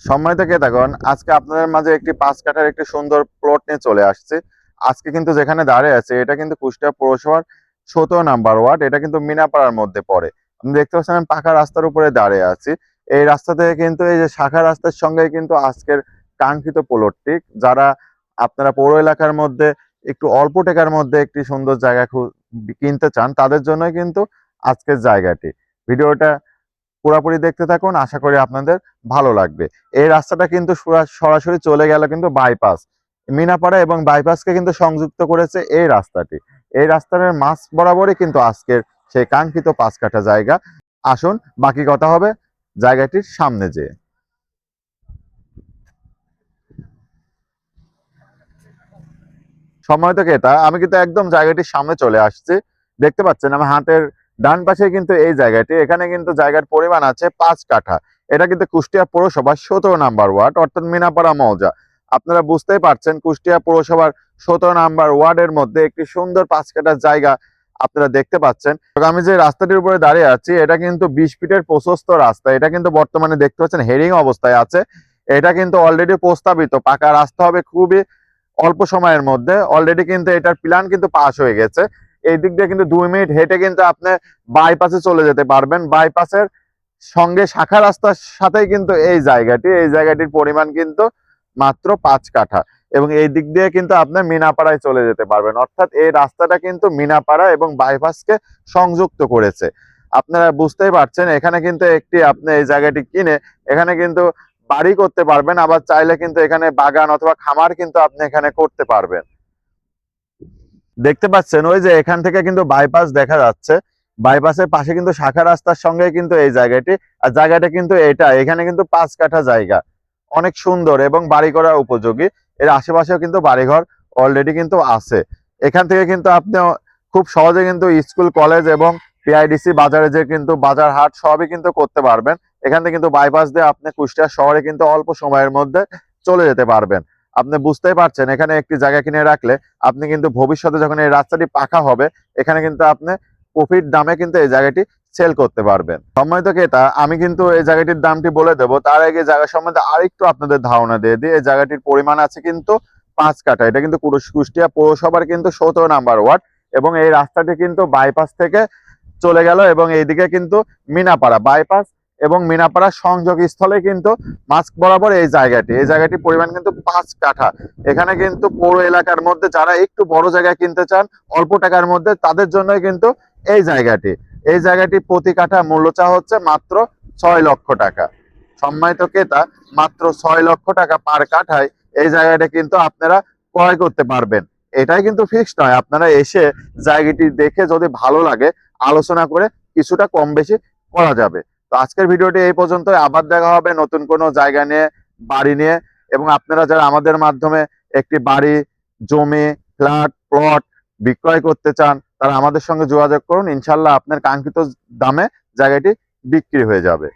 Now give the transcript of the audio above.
সম্মানিত ক্রেতাগণ, আজকে আপনাদের মাঝে একটি ৫ কাঠার একটি সুন্দর প্লট নিয়ে চলে আসছি। আজকে কিন্তু যেখানে দাঁড়িয়ে আছে এটা কিন্তু কুষ্টিয়া পৌরসভার ১৭ নাম্বার ওয়ার্ড। এটা কিন্তু মিনাপাড়ার মধ্যে পড়ে। আপনি দেখতে পাচ্ছেন আমি পাকা রাস্তার উপরে দাঁড়িয়ে আছি। এই রাস্তা থেকে কিন্তু এই যে শাখা রাস্তার সঙ্গেই কিন্তু আজকের কাঙ্ক্ষিত প্লটটি, যারা আপনারা পৌর এলাকার মধ্যে একটু অল্প টাকার মধ্যে একটি সুন্দর জায়গা কিনতে চান, তাদের জন্যই কিন্তু আজকের জায়গাটি। ভিডিওটা পুরাপুরি দেখতে থাকুন, আশা করি আপনাদের ভালো লাগবে। এই রাস্তাটা কিন্তু সরাসরি চলে গেল কিন্তু বাইপাস মিনাপাড়া, এবং বাইপাসকে কিন্তু সংযুক্ত করেছে এই রাস্তাটি। এই রাস্তার মাঝ বরাবরই কিন্তু আজকের সেই কাঙ্ক্ষিত ৫ কাঠা জায়গা। আসুন, বাকি কথা হবে জায়গাটির সামনে যেয়ে। সম্মানিত ক্রেতা, আমি কিন্তু একদম জায়গাটির সামনে চলে আসছি। দেখতে পাচ্ছেন আমার হাতের ডান পাশে কিন্তু এই জায়গাটি। এখানে কিন্তু জায়গার পরিমাণ আছে ৫ কাঠা। এটা কিন্তু কুষ্টিয়া পৌরসভার ১৭ নাম্বার ওয়ার্ড, অর্থাৎ মিনাপাড়া মৌজা। আপনারা বুঝতেই পারছেন কুষ্টিয়া পৌরসভার ১৭ নাম্বার ওয়ার্ডের মধ্যে একটি সুন্দর ৫ কাঠার জায়গা আপনারা দেখতে পাচ্ছেন। আমি যে রাস্তাটির উপরে দাঁড়িয়ে আছি এটা কিন্তু ২০ ফিটের প্রশস্ত রাস্তা। এটা কিন্তু বর্তমানে দেখতে পাচ্ছেন হেরিং অবস্থায় আছে। এটা কিন্তু অলরেডি প্রস্তাবিত পাকা রাস্তা হবে খুবই অল্প সময়ের মধ্যে। অলরেডি কিন্তু এটার প্ল্যান কিন্তু পাস হয়ে গেছে। এই দিক দিয়ে কিন্তু ২ মিনিট হেঁটে কিন্তু আপনি বাইপাসে চলে যেতে পারবেন। বাইপাসের সঙ্গে শাখা রাস্তার সাথেই কিন্তু এই জায়গাটির পরিমাণ কিন্তু মাত্র ৫ কাঠা, এবং এই দিক দিয়ে কিন্তু আপনি মিনাপাড়ায় চলে যেতে পারবেন। অর্থাৎ এই রাস্তাটা কিন্তু মিনাপাড়া এবং বাইপাসকে সংযুক্ত করেছে। আপনারা বুঝতেই পারছেন এখানে কিন্তু একটি আপনি এই জায়গাটি কিনে এখানে কিন্তু বাড়ি করতে পারবেন, আবার চাইলে কিন্তু এখানে বাগান অথবা খামার কিন্তু আপনি এখানে করতে পারবেন। দেখতে পাচ্ছেন ওই যে এখান থেকে কিন্তু বাইপাস দেখা যাচ্ছে। বাইপাসের পাশে কিন্তু শাখা রাস্তার সঙ্গে কিন্তু এই জায়গাটি। আর জায়গাটা কিন্তু এখানে কিন্তু ৫ কাঠা জায়গা, অনেক সুন্দর এবং বাড়ি করা উপযোগী। এর আশেপাশেও কিন্তু বাড়িঘর অলরেডি কিন্তু আছে। এখান থেকে কিন্তু আপনি খুব সহজে কিন্তু স্কুল কলেজ এবং পিআইডিসি বাজারে যে কিন্তু বাজার হাট সবই কিন্তু করতে পারবেন। এখান থেকে কিন্তু বাইপাস দিয়ে আপনি কুষ্টিয়া শহরে কিন্তু অল্প সময়ের মধ্যে চলে যেতে পারবেন। আপনি বুঝতেই পারছেন এখানে একটি জায়গা কিনে রাখলে আপনি কিন্তু ভবিষ্যতে যখন এই রাস্তাটি পাকা হবে এখানে কিন্তু আপনি প্রফিট দামে কিন্তু এই জায়গাটি সেল করতে পারবেন। সম্মানিত ক্রেতা, আমি কিন্তু এই জায়গাটির দামটি বলে দেবো, তার আগে জায়গা সম্বন্ধে আরেকটু আপনাদের ধারণা দিয়ে দিই। এই জায়গাটির পরিমাণ আছে কিন্তু ৫ কাঠা। এটা কিন্তু কুষ্টিয়া পৌরসভার কিন্তু ১৭ নাম্বার ওয়ার্ড, এবং এই রাস্তাটি কিন্তু বাইপাস থেকে চলে গেল, এবং এইদিকে কিন্তু মিনাপাড়া বাইপাস এবং মিনাপাড়া সংযোগ স্থলে কিন্তু মাঝ বরাবর এই জায়গাটির পরিমাণ কিন্তু ৫ কাঠা। এখানে কিন্তু পৌর এলাকার মধ্যে যারা একটু বড় জায়গা কিনতে চান অল্প টাকার মধ্যে, তাদের জন্যই কিন্তু এই জায়গাটি প্রতি কাঠা মূল্য চাওয়া হচ্ছে মাত্র ৬ লক্ষ টাকা। সম্মানিত ক্রেতা, মাত্র ৬ লক্ষ টাকা পার কাঠায় এই জায়গাটা কিন্তু আপনারা ক্রয় করতে পারবেন। এটাই কিন্তু ফিক্সড নয়, আপনারা এসে জায়গাটি দেখে যদি ভালো লাগে আলোচনা করে কিছুটা কম বেশি করা যাবে। তো আজকের ভিডিওটি এই পর্যন্তই। আবার দেখা হবে নতুন কোনো জায়গা নিয়ে, বাড়ি নিয়ে। এবং আপনারা যারা আমাদের মাধ্যমে একটি বাড়ি, জমি, ফ্ল্যাট, প্লট বিক্রয় করতে চান তারা আমাদের সঙ্গে যোগাযোগ করুন। ইনশাল্লাহ আপনার কাঙ্ক্ষিত দামে জায়গাটি বিক্রি হয়ে যাবে।